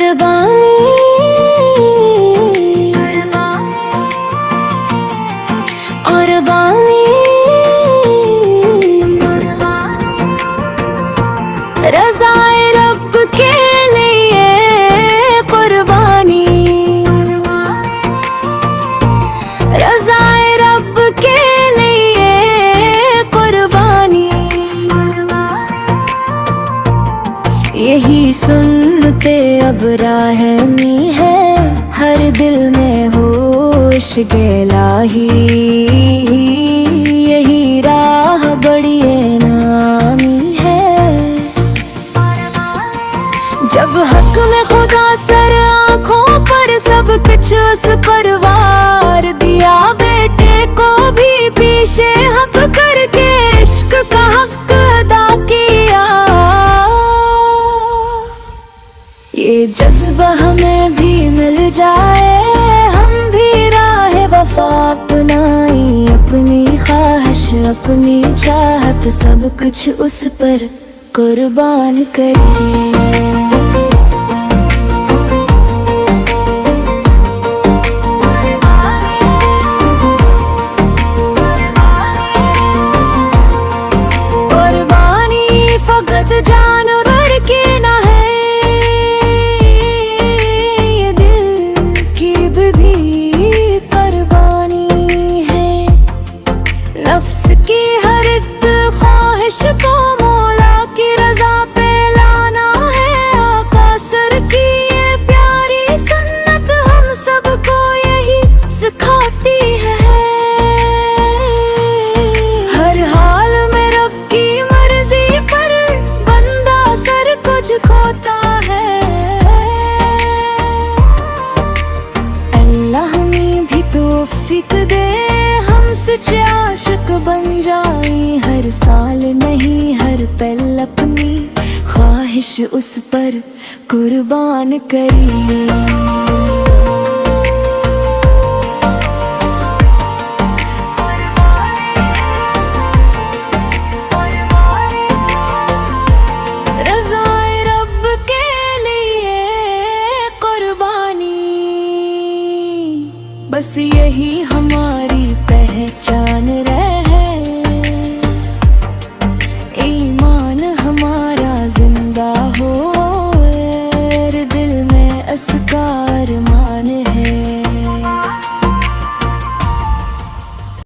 कुर्बानी कुर्बानी रज़ाए रब के लिए कुर्बानी, रज़ाए रब के लिए कुर्बानी। यही सुन्नते अब राहमी है, हर दिल में होश गेलाही। यही राह बड़ी नामी है, जब हक में खुदा सर आँखों पर सब कुछ उस पर वार दिया। बेटे को भी पीछे हक करके इश्क का हक अदा किया। ये जज्बा हमें भी मिल जाए, हम भी राह वफा अपनाई। अपनी ख्वाहिश अपनी चाहत सब कुछ उस पर कुर्बान करें। जानवर की न है, ये दिल की भी कुर्बानी है। नफ्स की हर एक ख्वाहिश को मौला की रज़ा पे लाना है। आका सर की ये प्यारी सुन्नत हम सबको यही सिखाती है। हर हाल में रब की मर्जी पर कुछ खोता है। अल्लाह हमें भी तौफीक दे, हम सच्चे आशिक बन जाए। हर साल नहीं हर पल अपनी ख्वाहिश उस पर कुर्बान करें।